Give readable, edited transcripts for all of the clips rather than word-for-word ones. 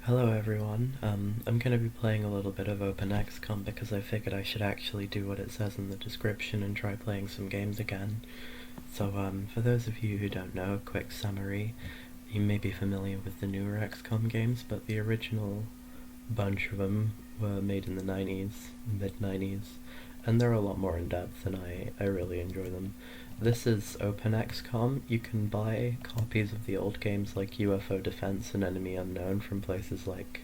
Hello everyone, I'm going to be playing a little bit of OpenXCOM because I figured I should actually do what it says in the description and try playing some games again. So for those of you who don't know, a quick summary. You may be familiar with the newer XCOM games, but the original bunch of them were made in the 90s, mid-90s, and they're a lot more in-depth and I really enjoy them. This is OpenXCOM. You can buy copies of the old games like UFO Defense and Enemy Unknown from places like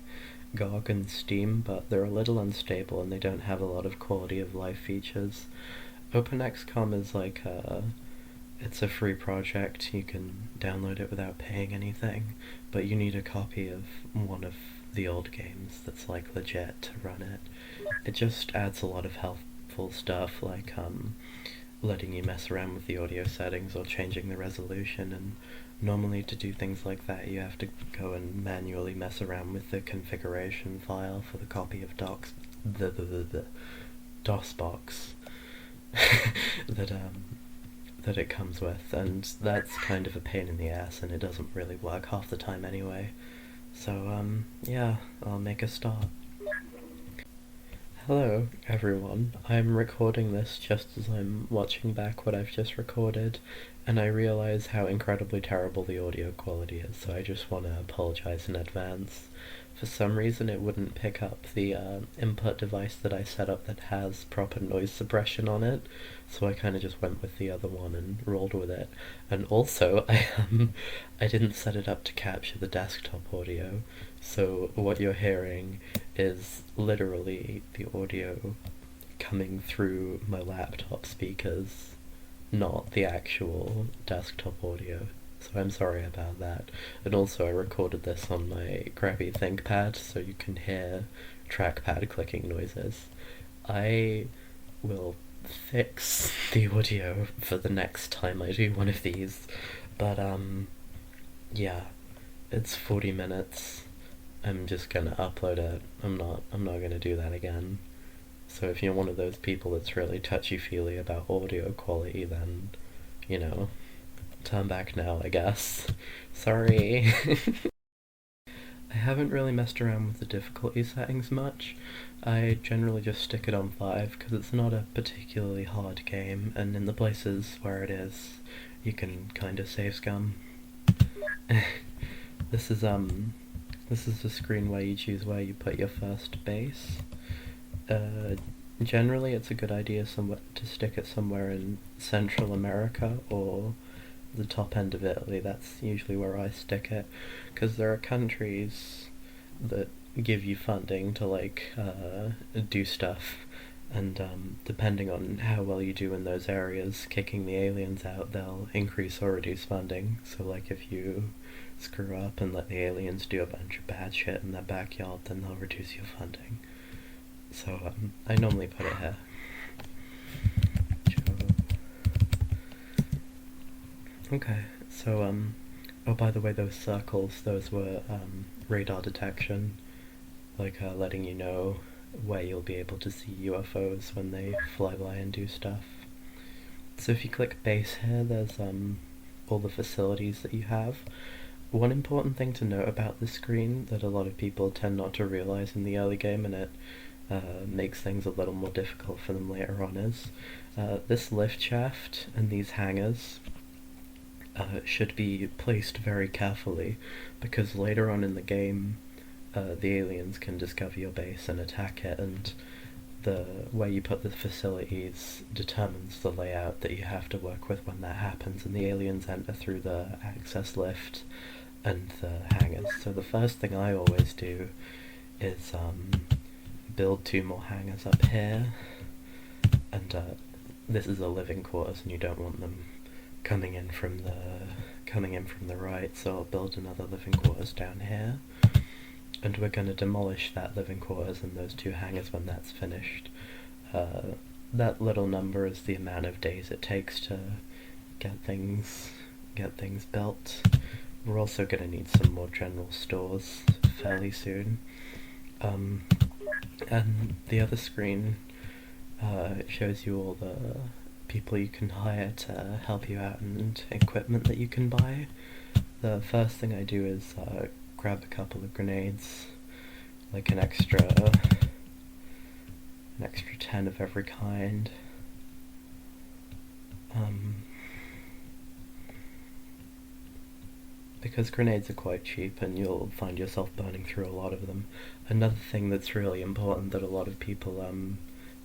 GOG and Steam, but they're a little unstable and they don't have a lot of quality of life features. OpenXCOM is it's a free project. You can download it without paying anything, but you need a copy of one of the old games that's like legit to run it. It just adds a lot of helpful stuff like letting you mess around with the audio settings or changing the resolution, and normally to do things like that you have to go and manually mess around with the configuration file for the copy of the DOSBox that that it comes with, and that's kind of a pain in the ass and it doesn't really work half the time anyway. So yeah, I'll make a start. Hello, everyone. I'm recording this just as I'm watching back what I've just recorded, and I realize how incredibly terrible the audio quality is, so I just want to apologize in advance. For some reason it wouldn't pick up the input device that I set up that has proper noise suppression on it, so I kind of just went with the other one and rolled with it. And also, I didn't set it up to capture the desktop audio, so what you're hearing is literally the audio coming through my laptop speakers, not the actual desktop audio. So I'm sorry about that. And also I recorded this on my crappy ThinkPad, so you can hear trackpad clicking noises. I will fix the audio for the next time I do one of these, but yeah, it's 40 minutes. I'm just gonna upload it. I'm not gonna do that again. So if you're one of those people that's really touchy-feely about audio quality, then, you know, turn back now, I guess. Sorry. I haven't really messed around with the difficulty settings much. I generally just stick it on 5 because it's not a particularly hard game, and in the places where it is, you can kind of save scum. This is the screen where you choose where you put your first base. Generally it's a good idea to stick it somewhere in Central America or the top end of Italy. That's usually where I stick it, because there are countries that give you funding to do stuff, and depending on how well you do in those areas, kicking the aliens out, they'll increase or reduce funding. So like if you screw up and let the aliens do a bunch of bad shit in their backyard, then they'll reduce your funding. So I normally put it here. Okay, so oh, by the way, those circles, those were radar detection, letting you know where you'll be able to see UFOs when they fly by and do stuff. So if you click base here, there's all the facilities that you have. One important thing to note about this screen that a lot of people tend not to realize in the early game, and it makes things a little more difficult for them later on, is this lift shaft and these hangars should be placed very carefully, because later on in the game the aliens can discover your base and attack it, and the way you put the facilities determines the layout that you have to work with when that happens, and the aliens enter through the access lift and the hangars. So the first thing I always do is build 2 more hangars up here, and this is a living quarters and you don't want them coming in from the right, so I'll build another living quarters down here, and we're going to demolish that living quarters and those 2 hangars when that's finished. That little number is the amount of days it takes to get things built. We're also going to need some more general stores fairly soon. And the other screen shows you all the people you can hire to help you out and equipment that you can buy. The first thing I do is grab a couple of grenades, like an extra 10 of every kind. Because grenades are quite cheap and you'll find yourself burning through a lot of them. Another thing that's really important that a lot of people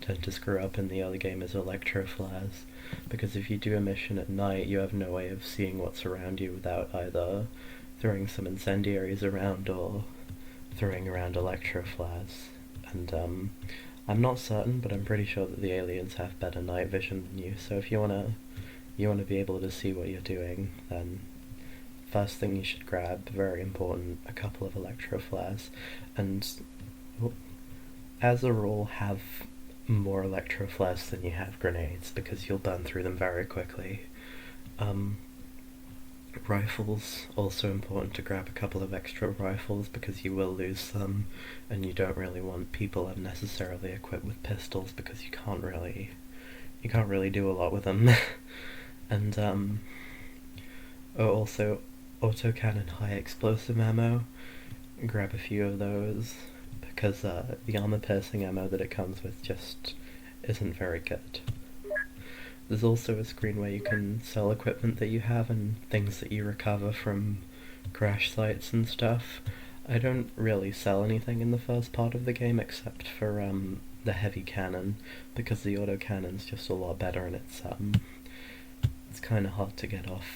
tend to screw up in the early game is electro flares, because if you do a mission at night you have no way of seeing what's around you without either throwing some incendiaries around or throwing around electro flares. And I'm not certain, but I'm pretty sure that the aliens have better night vision than you, so if you wanna be able to see what you're doing, then first thing you should grab, very important, a couple of electro flares, and as a rule have more electro flares than you have grenades, because you'll burn through them very quickly. Rifles, also important to grab a couple of extra rifles, because you will lose them, and you don't really want people unnecessarily equipped with pistols, because you can't really do a lot with them. And also autocannon high explosive ammo, grab a few of those, because the armor piercing ammo that it comes with just isn't very good. There's also a screen where you can sell equipment that you have and things that you recover from crash sites and stuff. I don't really sell anything in the first part of the game except for the heavy cannon, because the autocannon's just a lot better, and it's kind of hard to get off.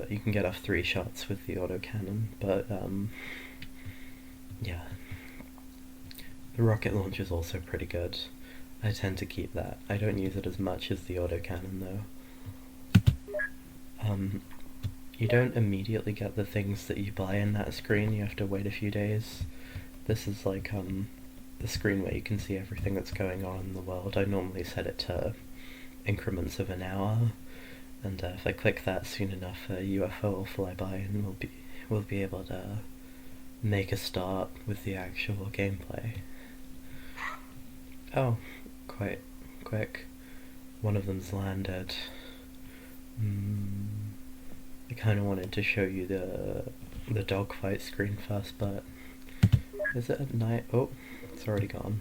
You can get off 3 shots with the autocannon, but yeah. The rocket launcher's also pretty good. I tend to keep that. I don't use it as much as the autocannon though. You don't immediately get the things that you buy in that screen, you have to wait a few days. This is like the screen where you can see everything that's going on in the world. I normally set it to increments of an hour, and if I click that soon enough, a UFO will fly by and we'll be able to make a start with the actual gameplay. Oh, quite quick. One of them's landed. I kind of wanted to show you the dogfight screen first, but is it at night? Oh, it's already gone.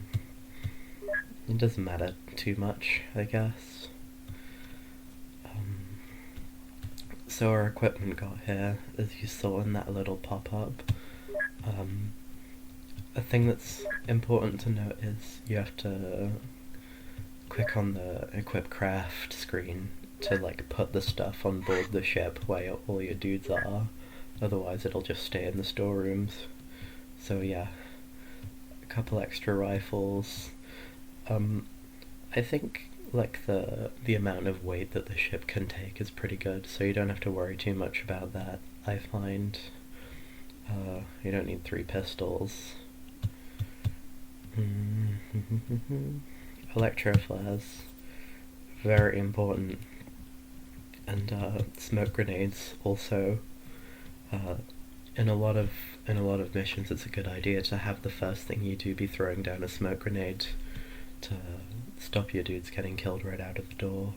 It doesn't matter too much, I guess. So our equipment got here, as you saw in that little pop-up. A thing that's important to note is you have to click on the equip craft screen to like put the stuff on board the ship where all your dudes are, otherwise it'll just stay in the storerooms. So yeah, a couple extra rifles. I think like the amount of weight that the ship can take is pretty good, so you don't have to worry too much about that, I find. You don't need 3 pistols. Electro flares, very important, and smoke grenades also. In a lot of missions, it's a good idea to have the first thing you do be throwing down a smoke grenade to stop your dudes getting killed right out of the door.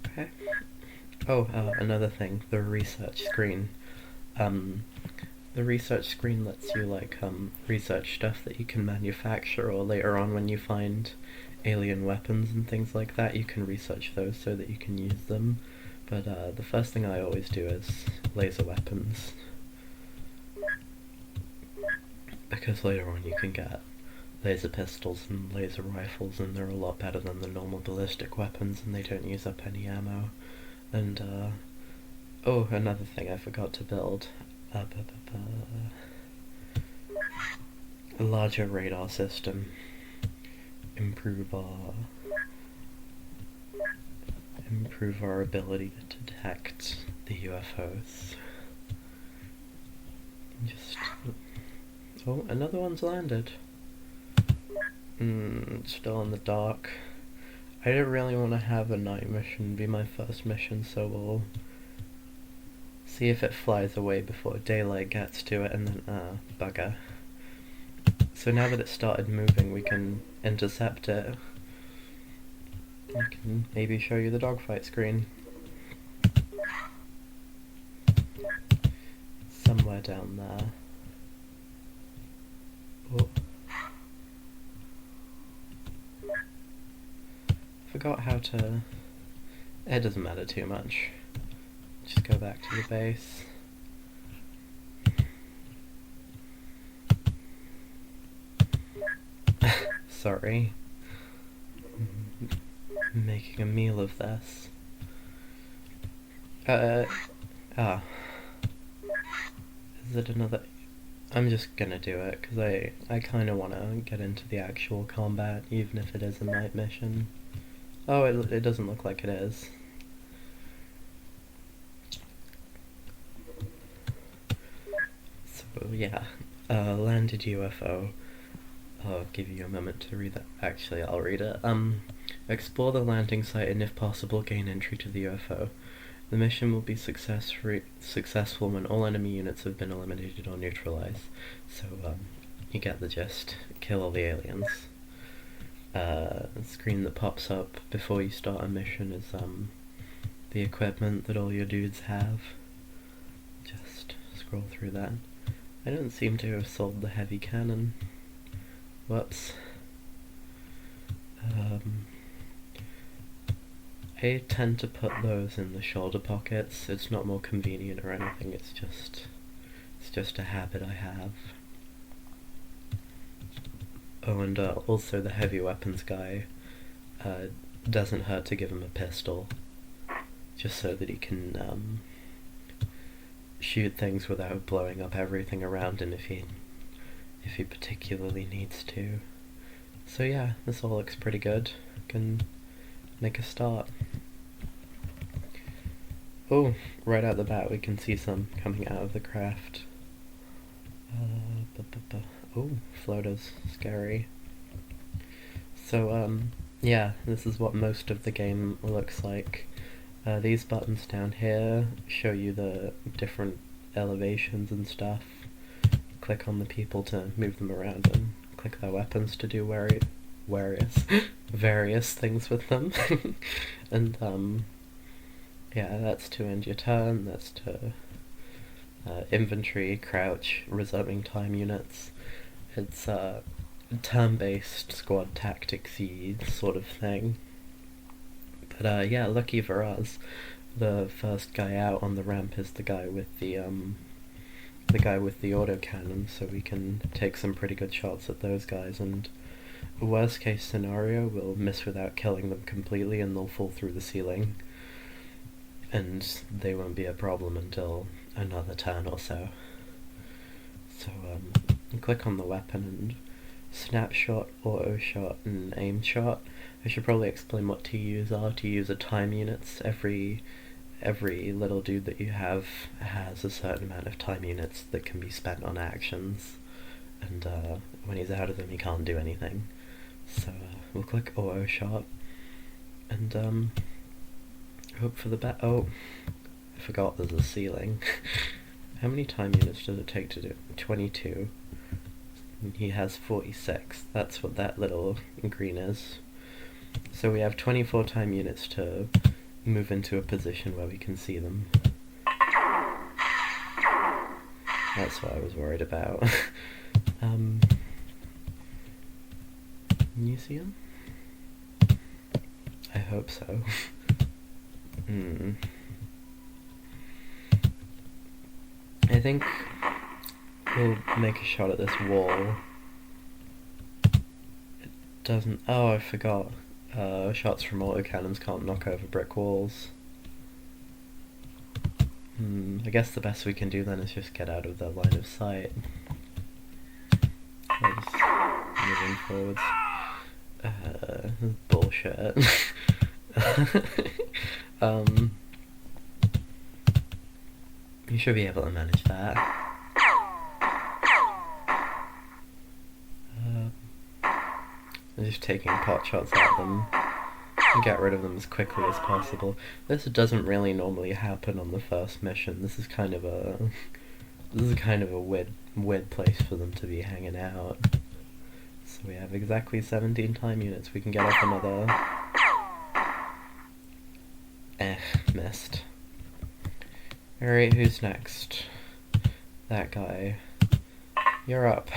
Okay. Oh, another thing, the research screen. The research screen lets you like research stuff that you can manufacture, or later on when you find alien weapons and things like that, you can research those so that you can use them. But the first thing I always do is laser weapons, because later on you can get laser pistols and laser rifles, and they're a lot better than the normal ballistic weapons, and they don't use up any ammo. And oh, another thing I forgot to build. A larger radar system. Improve our ability to detect the UFOs. Oh, another one's landed. Still in the dark. I don't really want to have a night mission be my first mission, so we'll see if it flies away before daylight gets to it, and then, bugger. So now that it started moving, we can intercept it. I can maybe show you the dogfight screen. Somewhere down there. Oh. Forgot how to... It doesn't matter too much. Just go back to the base. Sorry. I'm making a meal of this. Is it another... I'm just gonna do it, because I kind of want to get into the actual combat, even if it is a night mission. Oh, it doesn't look like it is. So, yeah. Landed UFO. I'll give you a moment to read that. Actually, I'll read it. Explore the landing site and if possible gain entry to the UFO. The mission will be successful when all enemy units have been eliminated or neutralized. So, you get the gist. Kill all the aliens. The screen that pops up before you start a mission is, the equipment that all your dudes have. Just scroll through that. I don't seem to have sold the heavy cannon. Whoops. I tend to put those in the shoulder pockets. It's not more convenient or anything, it's just a habit I have. Oh, and also the heavy weapons guy doesn't hurt to give him a pistol, just so that he can shoot things without blowing up everything around him if he particularly needs to. So yeah, this all looks pretty good. Can make a start. Oh, right out the bat we can see some coming out of the craft. Oh, floaters, scary. So yeah, this is what most of the game looks like. These buttons down here show you the different elevations and stuff. Click on the people to move them around, and click their weapons to do various things with them. And yeah, that's to end your turn, that's to inventory, crouch, reserving time units. It's a turn-based squad tactics-y sort of thing. But yeah, lucky for us, the first guy out on the ramp is the guy with the autocannon, so we can take some pretty good shots at those guys, and worst case scenario, we'll miss without killing them completely and they'll fall through the ceiling. And they won't be a problem until another turn or so. So, click on the weapon and snapshot, auto shot, and aim shot. I should probably explain what TUs are. TUs are time units. Every little dude that you have has a certain amount of time units that can be spent on actions, and when he's out of them he can't do anything. So we'll click auto shot and hope for the best. Oh, I forgot there's a ceiling. How many time units does it take to do? 22. And he has 46. That's what that little green is. So we have 24 time units to move into a position where we can see them. That's what I was worried about. Can you see them? I hope so. I think we'll make a shot at this wall. It doesn't... Oh, I forgot. Shots from autocannons can't knock over brick walls. I guess the best we can do then is just get out of their line of sight. Just moving forwards. Bullshit. You should be able to manage that. I'm just taking pot shots at them and get rid of them as quickly as possible. This doesn't really normally happen on the first mission. This is kind of a weird place for them to be hanging out. So we have exactly 17 time units. We can get off another Missed. Alright, who's next? That guy. You're up.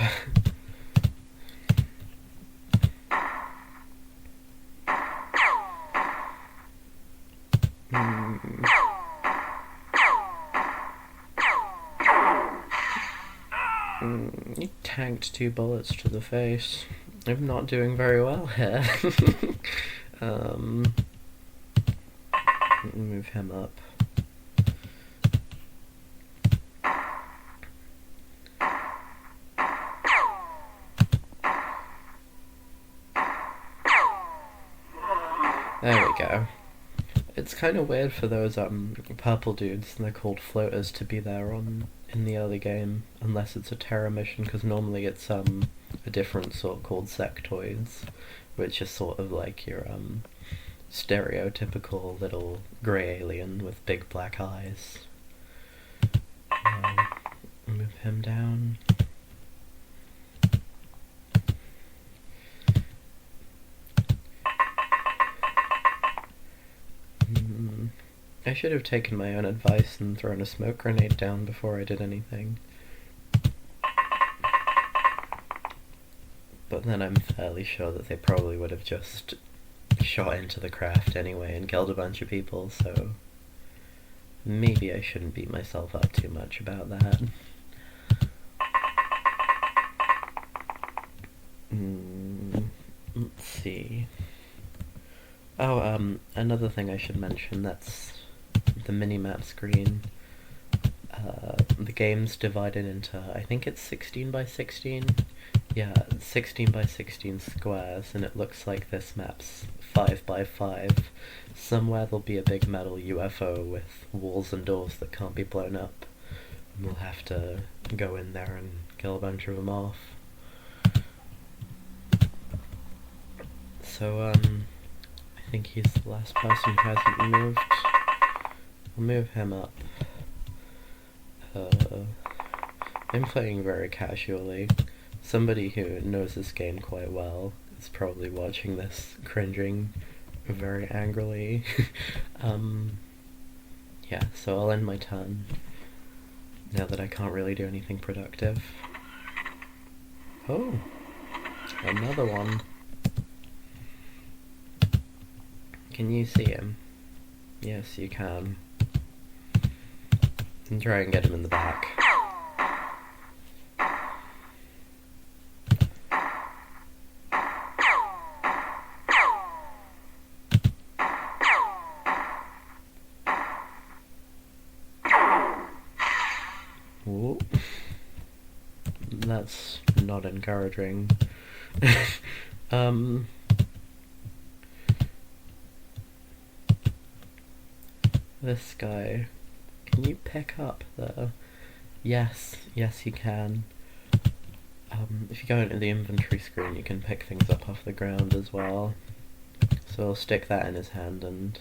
You tanked 2 bullets to the face. I'm not doing very well here. Move him up. There we go. It's kind of weird for those purple dudes, and they're called floaters, to be there in the early game, unless it's a terror mission, because normally it's a different sort called sectoids, which is sort of like your stereotypical little grey alien with big black eyes. Move him down. I should have taken my own advice and thrown a smoke grenade down before I did anything. But then I'm fairly sure that they probably would have just shot into the craft anyway and killed a bunch of people, so maybe I shouldn't beat myself up too much about that. Let's see. Oh, another thing I should mention, that's the minimap screen. The game's divided into, I think it's 16 by 16? Yeah, 16 by 16 squares, and it looks like this map's 5 by 5. Somewhere there'll be a big metal UFO with walls and doors that can't be blown up. And we'll have to go in there and kill a bunch of them off. So, I think he's the last person who hasn't moved. We'll move him up. I'm playing very casually. Somebody who knows this game quite well is probably watching this cringing very angrily. Yeah, so I'll end my turn now that I can't really do anything productive. Oh, another one. Can you see him? Yes, you can. And try and get him in the back. Ooh. That's not encouraging. This guy, can you pick up the... Yes, you can. If you go into the inventory screen, you can pick things up off the ground as well. So I'll stick that in his hand and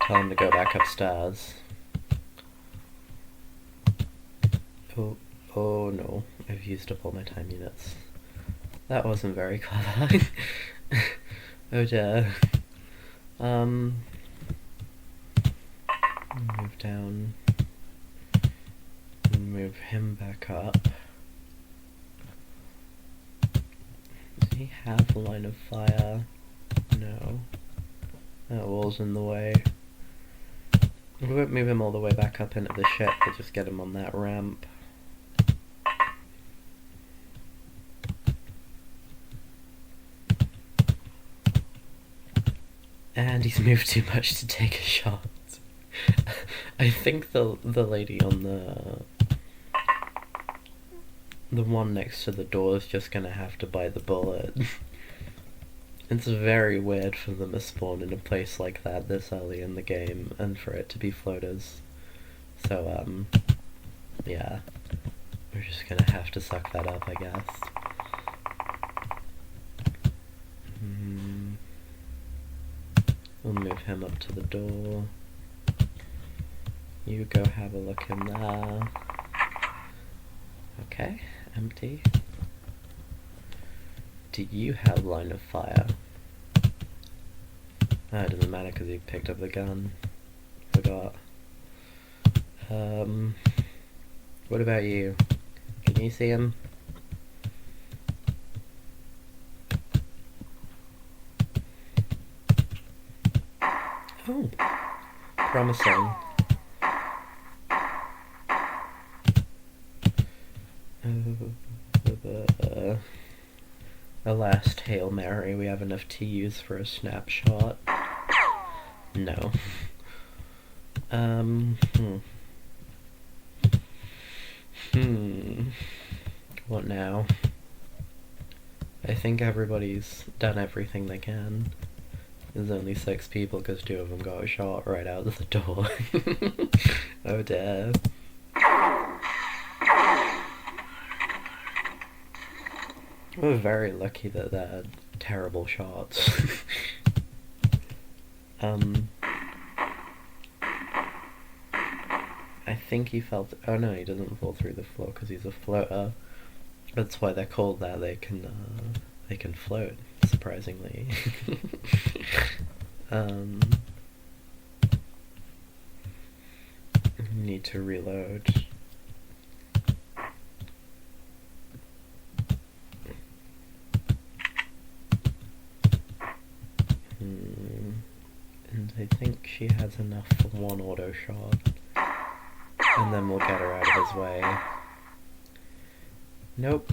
tell him to go back upstairs. Oh no, I've used up all my time units. That wasn't very clever. Oh dear. Move down and move him back up. Does he have a line of fire? No. That wall's in the way. We won't move him all the way back up into the ship, we'll just get him on that ramp. And he's moved too much to take a shot. I think the lady on the one next to the door is just gonna have to bite the bullet. It's very weird for them to spawn in a place like that this early in the game, and for it to be floaters. So, yeah. We're just gonna have to suck that up, I guess. We'll move him up to the door. You go have a look in there. Okay, empty. Do you have line of fire? It doesn't matter because he picked up the gun. Forgot. What about you? Can you see him? Oh, promising. A last Hail Mary, we have enough to use for a snapshot. No. What now? I think everybody's done everything they can. There's only 6 people because 2 of them got shot right out of the door. Oh dear. We're very lucky that they're terrible shots. I think he fell. Oh no, he doesn't fall through the floor because he's a floater. That's why they're called that. They can float. Surprisingly. Need to reload. And I think she has enough for 1 auto shot. And then we'll get her out of his way. Nope.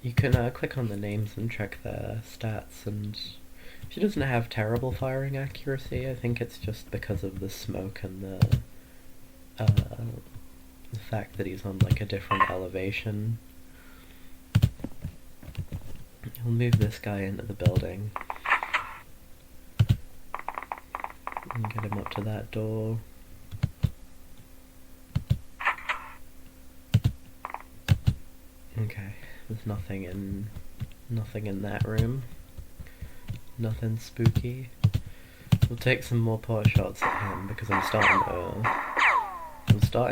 You can click on the names and check their stats, and she doesn't have terrible firing accuracy. I think it's just because of the smoke and the fact that he's on like a different elevation. I'll move this guy into the building and get him up to that door. Okay, there's nothing in that room. Nothing spooky. We'll take some more pot shots at him because I'm starting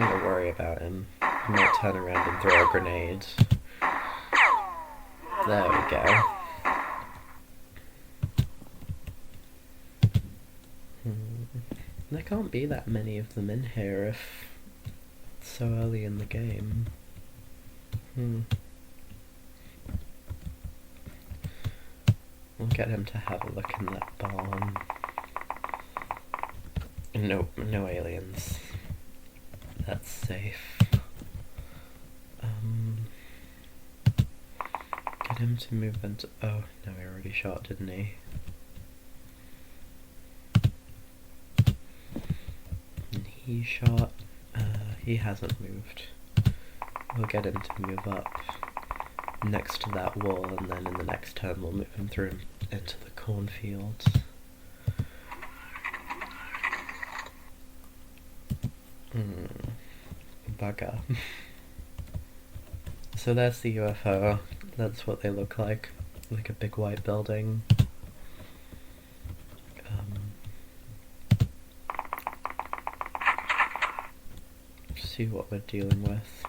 to worry about him. He might turn around and throw a grenade. There we go. There can't be that many of them in here if it's so early in the game. We'll get him to have a look in that barn. Nope, no aliens. That's safe. Get him to move into... Oh, no, he already shot, didn't he? And he shot... he hasn't moved. We'll get him to move up next to that wall, and then in the next turn we'll move him through into the cornfield. Bugger. So that's the UFO. That's what they look like a big white building. See what we're dealing with.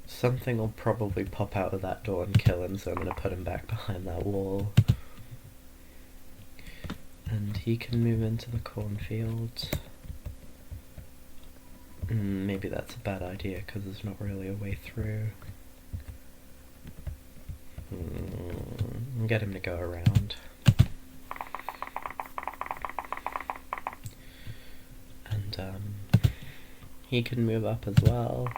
Something will probably pop out of that door and kill him, so I'm gonna put him back behind that wall. And he can move into the cornfield. Maybe that's a bad idea, because there's not really a way through. Get him to go around. And, he can move up as well.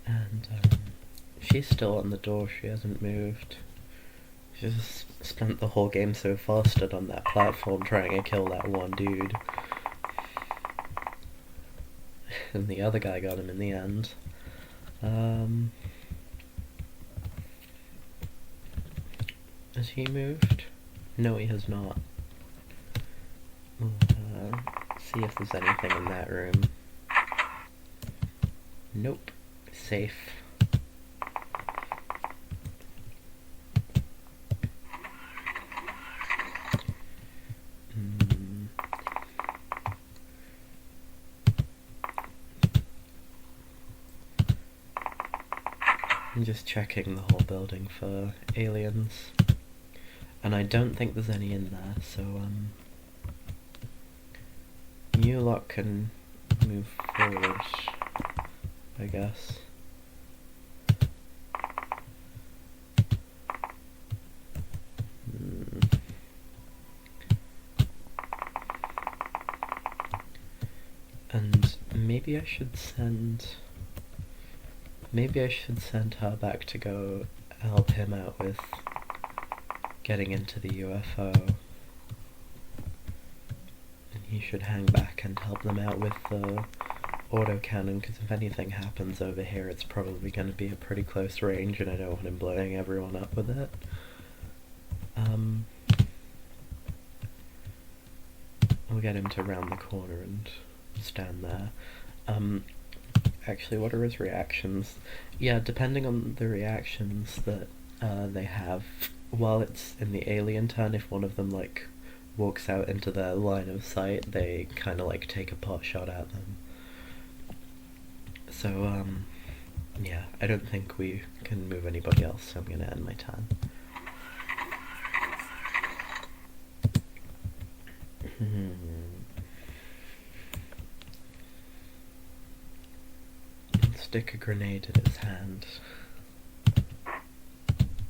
And she's still on the door, she hasn't moved. She's spent the whole game so far stood on that platform trying to kill that one dude. And the other guy got him in the end. Has he moved? No, he has not. We'll see if there's anything in that room. Nope. Safe. I'm just checking the whole building for aliens. And I don't think there's any in there, so you lot can move forward, I guess. And maybe I should send her back to go help him out with getting into the UFO. And he should hang back and help them out with the autocannon, because if anything happens over here, it's probably going to be a pretty close range, and I don't want him blowing everyone up with it. We'll get him to round the corner and stand there. Actually, what are his reactions? Yeah, depending on the reactions that they have while it's in the alien turn, if one of them like walks out into their line of sight, they kind of like take a pot shot at them. So yeah, I don't think we can move anybody else, so I'm gonna end my turn. Stick a grenade in his hand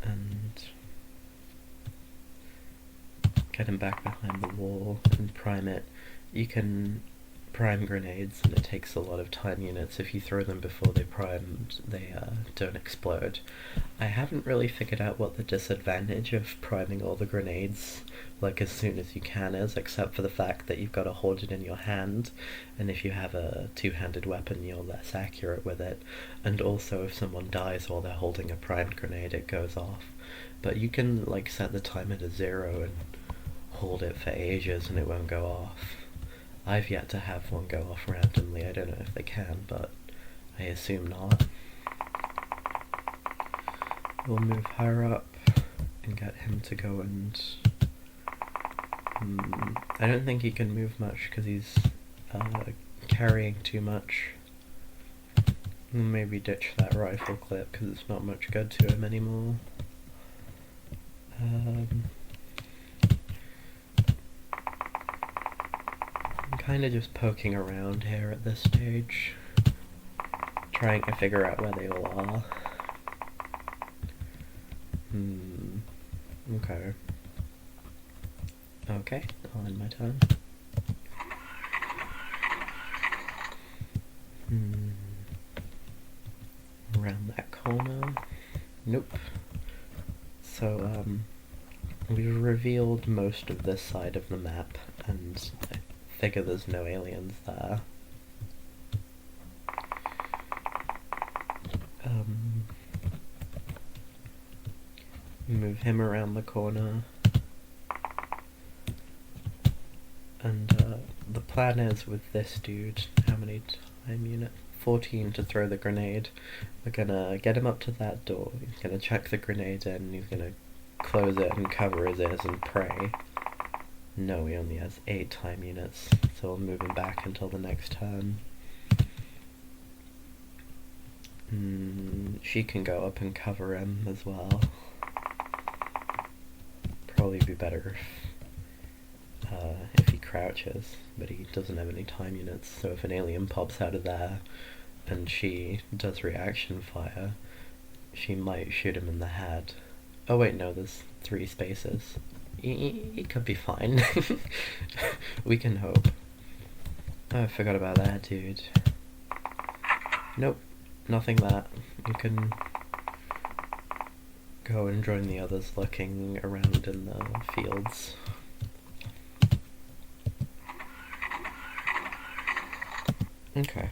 and get him back behind the wall and prime it. You can prime grenades, and it takes a lot of time units. If you throw them before they primed, they don't explode. I haven't really figured out what the disadvantage of priming all the grenades like as soon as you can is, except for the fact that you've got to hold it in your hand, and if you have a two-handed weapon you're less accurate with it, and also if someone dies while they're holding a primed grenade it goes off. But you can like set the timer to 0 and hold it for ages and it won't go off. I've yet to have one go off randomly. I don't know if they can, but I assume not. We'll move her up and get him to go and... I don't think he can move much because he's carrying too much. Maybe ditch that rifle clip because it's not much good to him anymore. I'm kind of just poking around here at this stage, trying to figure out where they all are. Okay. Okay, I'll end my turn. Around that corner. Nope. So, we've revealed most of this side of the map, and I figure there's no aliens there. Move him around the corner. And the plan is with this dude, how many time unit? 14 to throw the grenade. We're gonna get him up to that door, he's gonna chuck the grenade in, he's gonna close it and cover his ears and pray. No, he only has 8 time units, so we'll move him back until the next turn. She can go up and cover him as well. Probably be better if he crouches, but he doesn't have any time units, so if an alien pops out of there and she does reaction fire, she might shoot him in the head. Oh wait, no, there's 3 spaces. He could be fine. We can hope. Oh, I forgot about that, dude. Nope, nothing that. You can go and join the others looking around in the fields. Okay.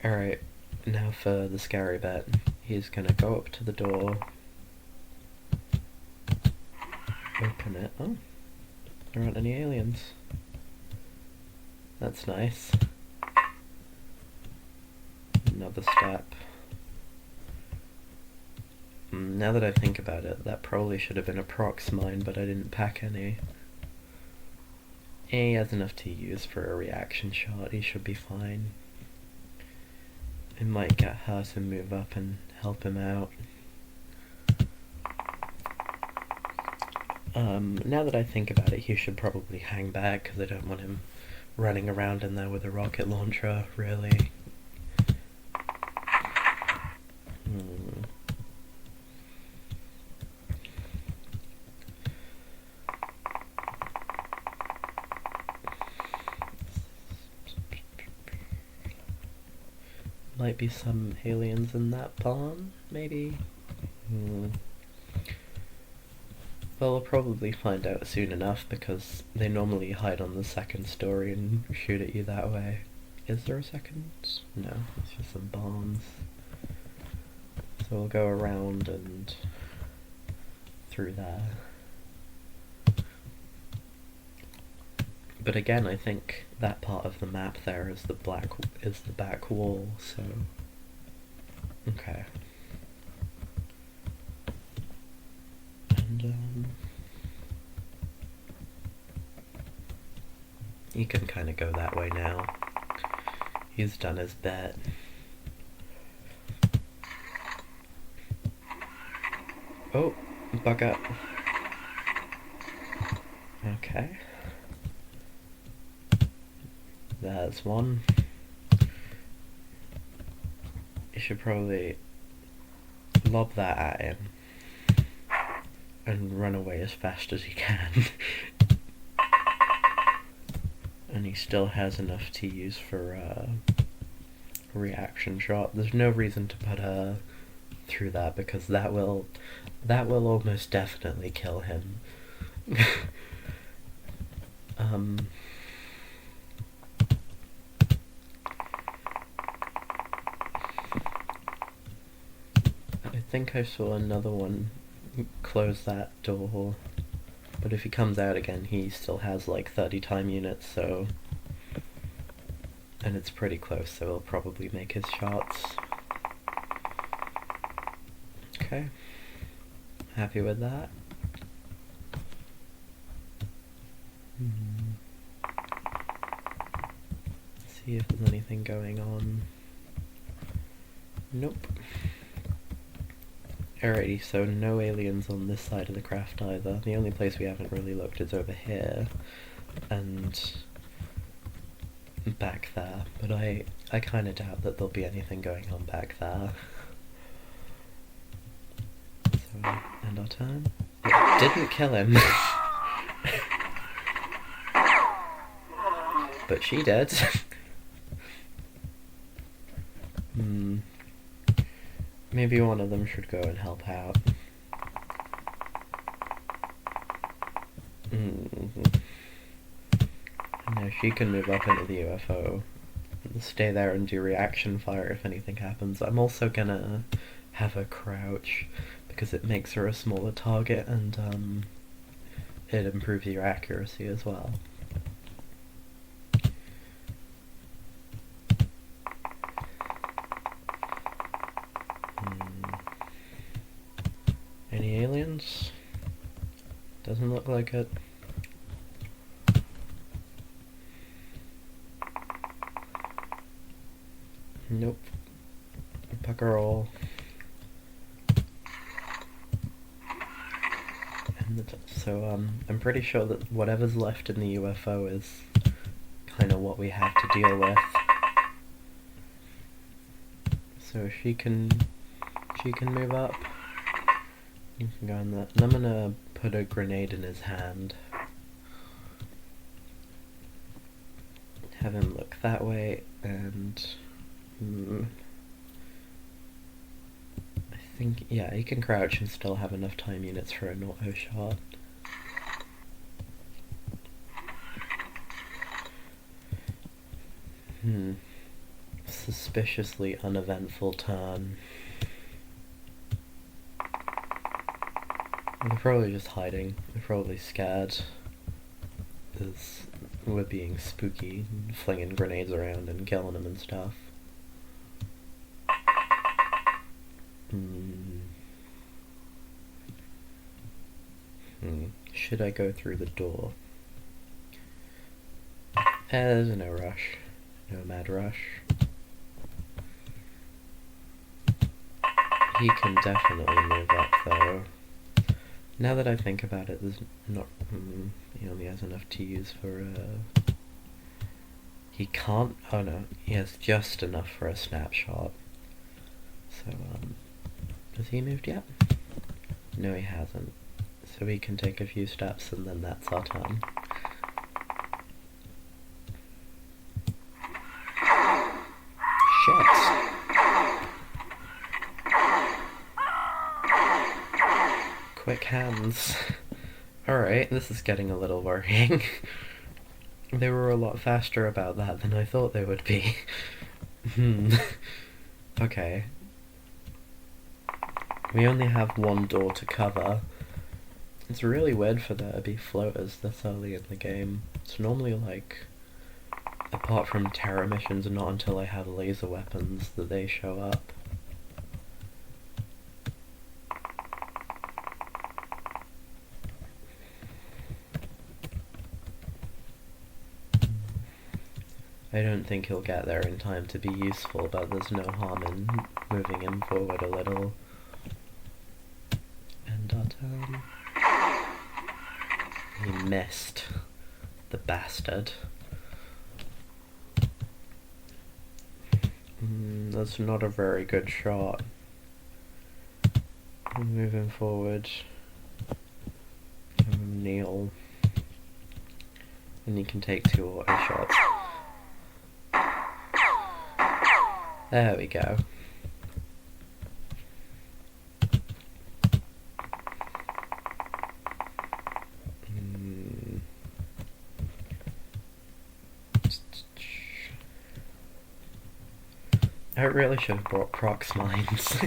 Alright, now for the scary bit. He's gonna go up to the door, open it. Oh, there aren't any aliens. That's nice. Another step. Now that I think about it, that probably should have been a prox mine, but I didn't pack any. He has enough to use for a reaction shot, he should be fine. It might get her to move up and help him out. Now that I think about it, he should probably hang back, because I don't want him running around in there with a rocket launcher, really. Might be some aliens in that barn, maybe? Well, we'll probably find out soon enough, because they normally hide on the second story and shoot at you that way. Is there a second? No, it's just some barns. So we'll go around and through there. But again, I think that part of the map there is the back wall, so okay. And he can kind of go that way now. He's done his bit. Oh, bug up. Okay. There's one. You should probably lob that at him and run away as fast as he can. And he still has enough to use for a reaction shot. There's no reason to put her through that, because that will almost definitely kill him. I think I saw another one close that door, but if he comes out again, he still has like 30 time units, so, and it's pretty close, so he'll probably make his shots. Okay, happy with that. See if there's anything going on. Nope. Alrighty, so no aliens on this side of the craft either. The only place we haven't really looked is over here, and back there, but I kinda doubt that there'll be anything going on back there. So, end our turn. It didn't kill him. But she did. Maybe one of them should go and help out. Now she can move up into the UFO and stay there and do reaction fire if anything happens. I'm also gonna have her crouch, because it makes her a smaller target, and it improves your accuracy as well. Any aliens? Doesn't look like it. Nope. Pucker all. So I'm pretty sure that whatever's left in the UFO is kind of what we have to deal with. So she can move up. You can go in that. And I'm gonna put a grenade in his hand. Have him look that way, and I think, yeah, he can crouch and still have enough time units for an auto shot. Suspiciously uneventful turn. They're probably just hiding. They're probably scared, because we're being spooky and flinging grenades around and killing them and stuff. Should I go through the door? There's no rush. No mad rush. He can definitely move up, though. Now that I think about it, there's not... he only has enough to use for, He can't... Oh no, he has just enough for a snapshot. So, has he moved yet? No, he hasn't. So we can take a few steps and then that's our turn. Shit! Quick hands. Alright, this is getting a little worrying. They were a lot faster about that than I thought they would be. Okay. We only have one door to cover. It's really weird for there to be floaters this early in the game. It's normally like, apart from terror missions, not until I have laser weapons that they show up. I don't think he'll get there in time to be useful, but there's no harm in moving him forward a little. And our turn. He missed. The bastard. That's not a very good shot. Move him forward. Kneel. And he can take 2 auto shots. There we go. I really should have brought Prox mines.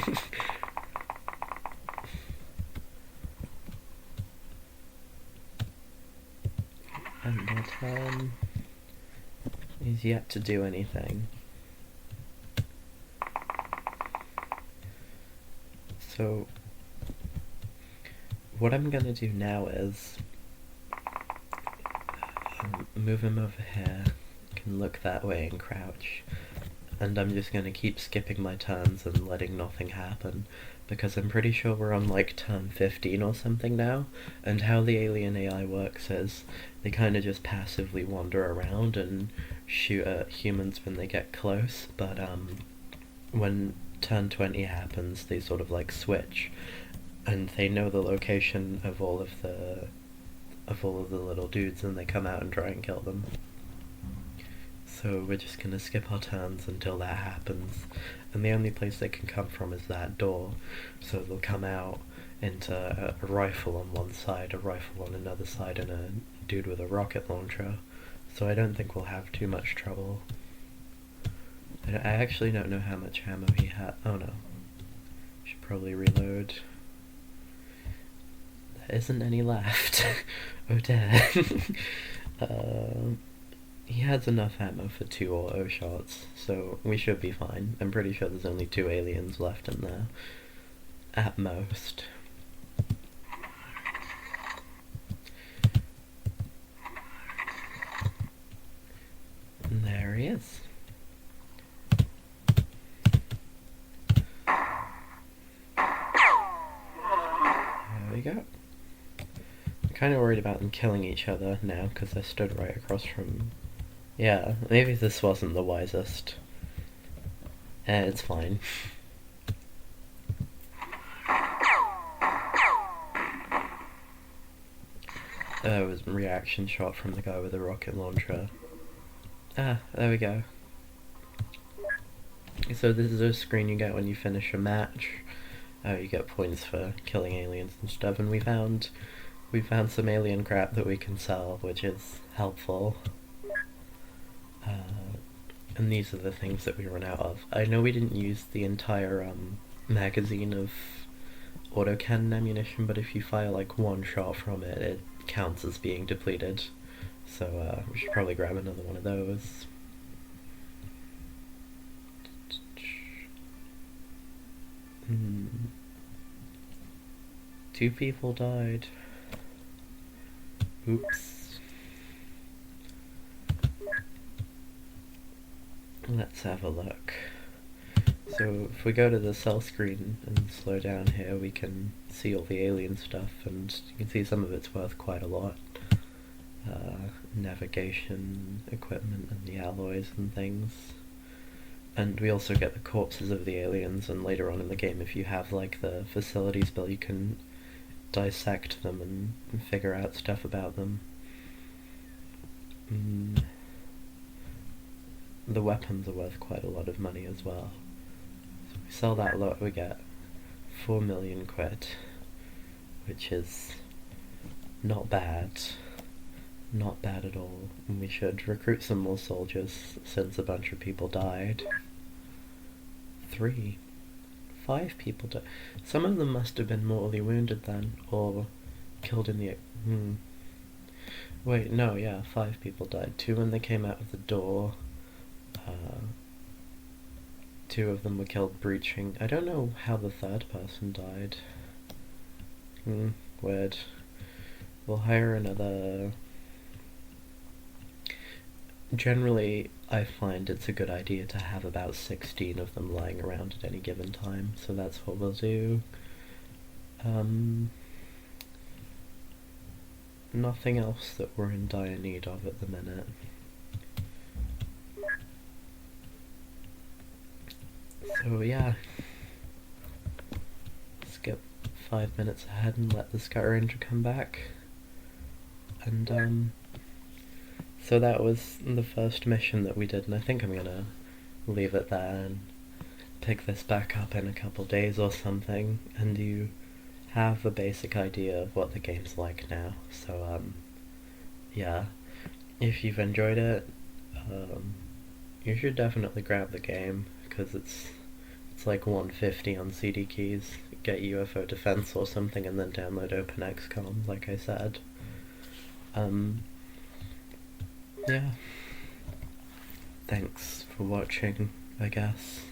And that he's yet to do anything. So what I'm gonna do now is move him over here, can look that way and crouch, and I'm just gonna keep skipping my turns and letting nothing happen, because I'm pretty sure we're on like turn 15 or something now, and how the alien AI works is they kind of just passively wander around and shoot at humans when they get close, but when turn 20 happens, they sort of like switch, and they know the location of all of the little dudes, and they come out and try and kill them. So we're just gonna skip our turns until that happens, and the only place they can come from is that door, so they'll come out into a rifle on one side, a rifle on another side, and a dude with a rocket launcher, so I don't think we'll have too much trouble. I actually don't know how much ammo he had. Oh no. Should probably reload. There isn't any left. Oh dear. He has enough ammo for 2 auto shots, so we should be fine. I'm pretty sure there's only 2 aliens left in there. At most. And there he is. There we go. I'm kind of worried about them killing each other now, because I stood right across from... Yeah, maybe this wasn't the wisest. It's fine. There was a reaction shot from the guy with the rocket launcher. Ah, there we go. So this is a screen you get when you finish a match. You get points for killing aliens and stuff, and we found some alien crap that we can sell, which is helpful. And these are the things that we run out of. I know we didn't use the entire magazine of autocannon ammunition, but if you fire like 1 shot from it, it counts as being depleted. So we should probably grab another one of those. Two people died. Oops. Let's have a look. So if we go to the cell screen and slow down here, we can see all the alien stuff, and you can see some of it's worth quite a lot. Navigation equipment and the alloys and things. And we also get the corpses of the aliens, and later on in the game, if you have like the facilities bill, you can dissect them and figure out stuff about them. The weapons are worth quite a lot of money as well. So we sell that lot, we get 4 million quid, which is not bad. Not bad at all. And we should recruit some more soldiers since a bunch of people died. 5 people died. Some of them must have been mortally wounded then, or killed in the... Wait, no, yeah, 5 people died. 2 when they came out of the door. 2 of them were killed breaching. I don't know how the 3rd person died. Weird. We'll hire another... Generally, I find it's a good idea to have about 16 of them lying around at any given time, so that's what we'll do. Nothing else that we're in dire need of at the minute. So yeah, skip 5 minutes ahead and let the Sky Ranger come back. And so that was the first mission that we did, and I think I'm gonna leave it there and pick this back up in a couple days or something, and you have a basic idea of what the game's like now. So yeah, if you've enjoyed it, you should definitely grab the game, because it's like $150 on CD keys. Get UFO Defense or something, and then download OpenXCOM, like I said. Yeah. Thanks for watching, I guess.